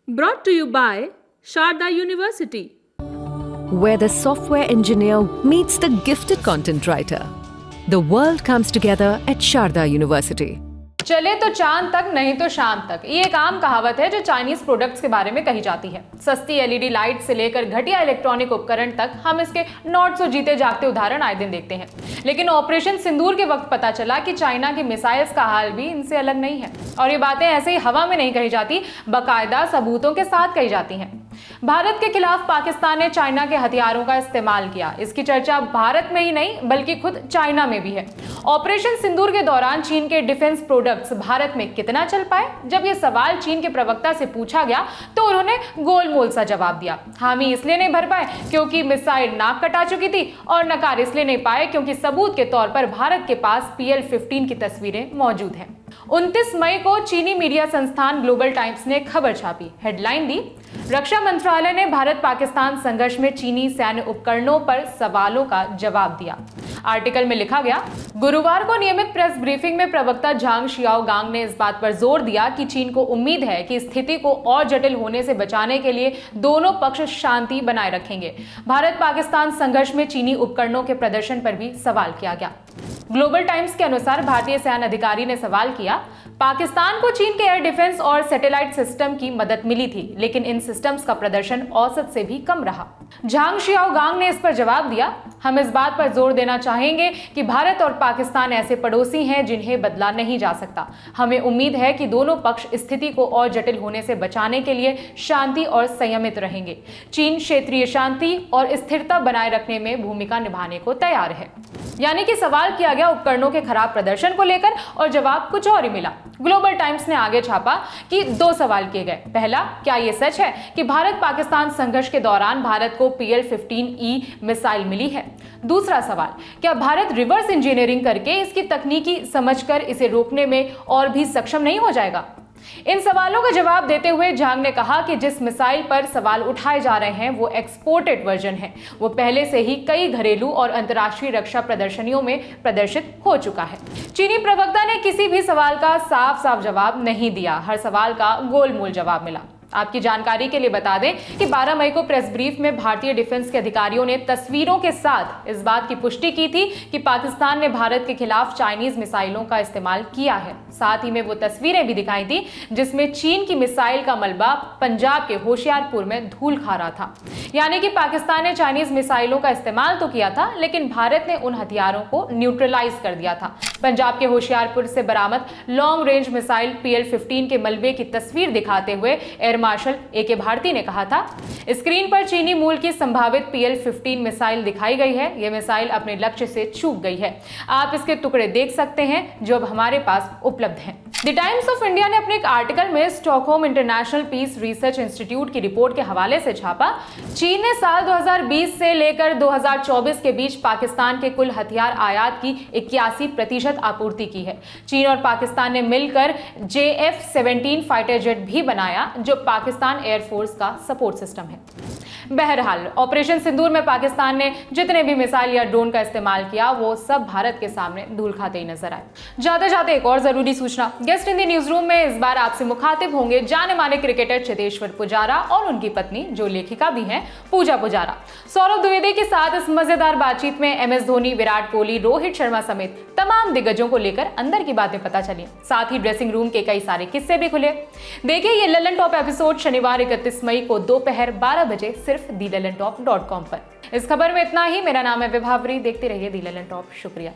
Brought to you by Sharda University. Where the software engineer meets the gifted content writer. The world comes together at Sharda University. चले तो चांद तक, नहीं तो शाम तक, ये एक आम कहावत है जो चाइनीज प्रोडक्ट्स के बारे में कही जाती है। सस्ती एलईडी लाइट से लेकर घटिया इलेक्ट्रॉनिक उपकरण तक हम इसके नॉट सो जीते जागते उदाहरण आए दिन देखते हैं। लेकिन ऑपरेशन सिंदूर के वक्त पता चला कि चाइना की मिसाइल्स का हाल भी इनसे अलग नहीं है। और ये बातें ऐसे ही हवा में नहीं कही जाती, बाकायदा सबूतों के साथ कही जाती हैं। भारत के खिलाफ पाकिस्तान ने चाइना के हथियारों का इस्तेमाल किया। इसकी चर्चा भारत में ही नहीं बल्कि खुद चाइना में भी है। ऑपरेशन सिंदूर के दौरान चीन के डिफेंस प्रोडक्ट्स भारत में कितना चल पाए? जब यह सवाल चीन के प्रवक्ता से पूछा गया तो उन्होंने गोलमोल सा जवाब दिया। हामी इसलिए नहीं भर पाए क्योंकि मिसाइल नाक कटा चुकी थी, और नकार इसलिए नहीं पाए क्योंकि सबूत के तौर पर भारत के पास PL-15 की तस्वीरें मौजूद हैं। 29 मई को चीनी मीडिया संस्थान ग्लोबल टाइम्स ने खबर छापी। हेडलाइन दी, रक्षा मंत्रालय ने भारत पाकिस्तान संघर्ष में चीनी सैन्य उपकरणों पर सवालों का जवाब दिया। आर्टिकल में लिखा गया, गुरुवार को नियमित प्रेस ब्रीफिंग में प्रवक्ता झांग शियाओगांग ने इस बात पर जोर दिया कि चीन को उम्मीद है कि स्थिति को और जटिल होने से बचाने के लिए दोनों पक्ष शांति बनाए रखेंगे। भारत पाकिस्तान संघर्ष में चीनी उपकरणों के प्रदर्शन पर भी सवाल किया गया। ग्लोबल टाइम्स के अनुसार भारतीय सैन्य अधिकारी ने सवाल किया, पाकिस्तान को चीन के एयर डिफेंस और सैटेलाइट सिस्टम की मदद मिली थी, लेकिन इन सिस्टम्स का प्रदर्शन औसत से भी कम रहा। झांग शियाओगांग ने इस पर जवाब दिया, हम इस बात पर जोर देना चाहेंगे कि भारत और पाकिस्तान ऐसे पड़ोसी हैं जिन्हें बदला नहीं जा सकता। हमें उम्मीद है कि दोनों पक्ष स्थिति को और जटिल होने से बचाने के लिए शांति और संयमित रहेंगे। चीन क्षेत्रीय शांति और स्थिरता बनाए रखने में भूमिका निभाने को तैयार है। यानी कि सवाल किया गया उपकरणों के खराब प्रदर्शन को लेकर और जवाब कुछ और ही मिला। ग्लोबल टाइम्स ने आगे छापा कि 2 सवाल किए गए। पहला, क्या यह सच है कि भारत पाकिस्तान संघर्ष के दौरान भारत को PL-15E मिसाइल मिली है? दूसरा सवाल, क्या भारत रिवर्स इंजीनियरिंग करके इसकी तकनीकी समझकर इसे रोकने में और भी सक्षम नहीं हो जाएगा? इन सवालों का जवाब देते हुए झांग ने कहा कि जिस मिसाइल पर सवाल उठाए जा रहे हैं वो एक्सपोर्टेड वर्जन है। वो पहले से ही कई घरेलू और अंतर्राष्ट्रीय रक्षा प्रदर्शनियों में प्रदर्शित हो चुका है। चीनी प्रवक्ता ने किसी भी सवाल का साफ जवाब नहीं दिया। हर सवाल का गोलमोल जवाब मिला। आपकी जानकारी के लिए बता दें कि 12 मई को प्रेस ब्रीफ में भारतीय डिफेंस के अधिकारियों ने तस्वीरों के साथ इस बात की पुष्टि की थी कि पाकिस्तान ने भारत के खिलाफ चाइनीज मिसाइलों का इस्तेमाल किया है। साथ ही में वो तस्वीरें भी दिखाई थी जिसमें चीन की मिसाइल का मलबा पंजाब के होशियारपुर में धूल खा रहा था। यानी कि पाकिस्तान ने चाइनीज मिसाइलों का इस्तेमाल तो किया था, लेकिन भारत ने उन हथियारों को न्यूट्रलाइज कर दिया था। पंजाब के होशियारपुर से बरामद लॉन्ग रेंज मिसाइल PL-15 के मलबे की तस्वीर दिखाते हुए एयर मार्शल AK भारती ने कहा था, स्क्रीन पर चीनी मूल की संभावित PL-15 मिसाइल दिखाई गई है। यह मिसाइल अपने लक्ष्य से चूक गई है। आप इसके टुकड़े देख सकते हैं जो अब हमारे पास उपलब्ध हैं। द टाइम्स ऑफ इंडिया ने अपने एक आर्टिकल में Stockholm International Peace Research Institute की रिपोर्ट के हवाले से छापा, चीन ने साल 2020 से लेकर 2024 के बीच पाकिस्तान के कुल हथियार आयात की 81% आपूर्ति की है। चीन और पाकिस्तान ने मिलकर JF-17 फाइटर जेट भी बनाया जो पाकिस्तान एयरफोर्स का सपोर्ट सिस्टम है। बहरहाल, ऑपरेशन सिंदूर में पाकिस्तान ने जितने भी मिसाइल या ड्रोन का इस्तेमाल किया वो सब भारत के सामने धूल खाते ही नजर आए। जाते जाते एक और जरूरी सूचना, guest in the news room में इस बार आपसे मुखातिब होंगे जाने माने क्रिकेटर चेतेश्वर पुजारा और उनकी पत्नी जो लेखिका भी हैं पूजा पुजारा। सौरभ द्विवेदी के साथ इस मजेदार बातचीत में MS धोनी, विराट कोहली, रोहित शर्मा समेत तमाम दिग्गजों को लेकर अंदर की बातें पता चली। साथ ही ड्रेसिंग रूम के कई सारे किस्से भी खुले। देखिए ये ललन टॉप एपिसोड शनिवार 31 मई को दोपहर 12 बजे सिर्फ thelalantop.com पर। इस खबर में इतना ही। मेरा नाम है विभावरी। देखते रहिए दी ललन टॉप। शुक्रिया।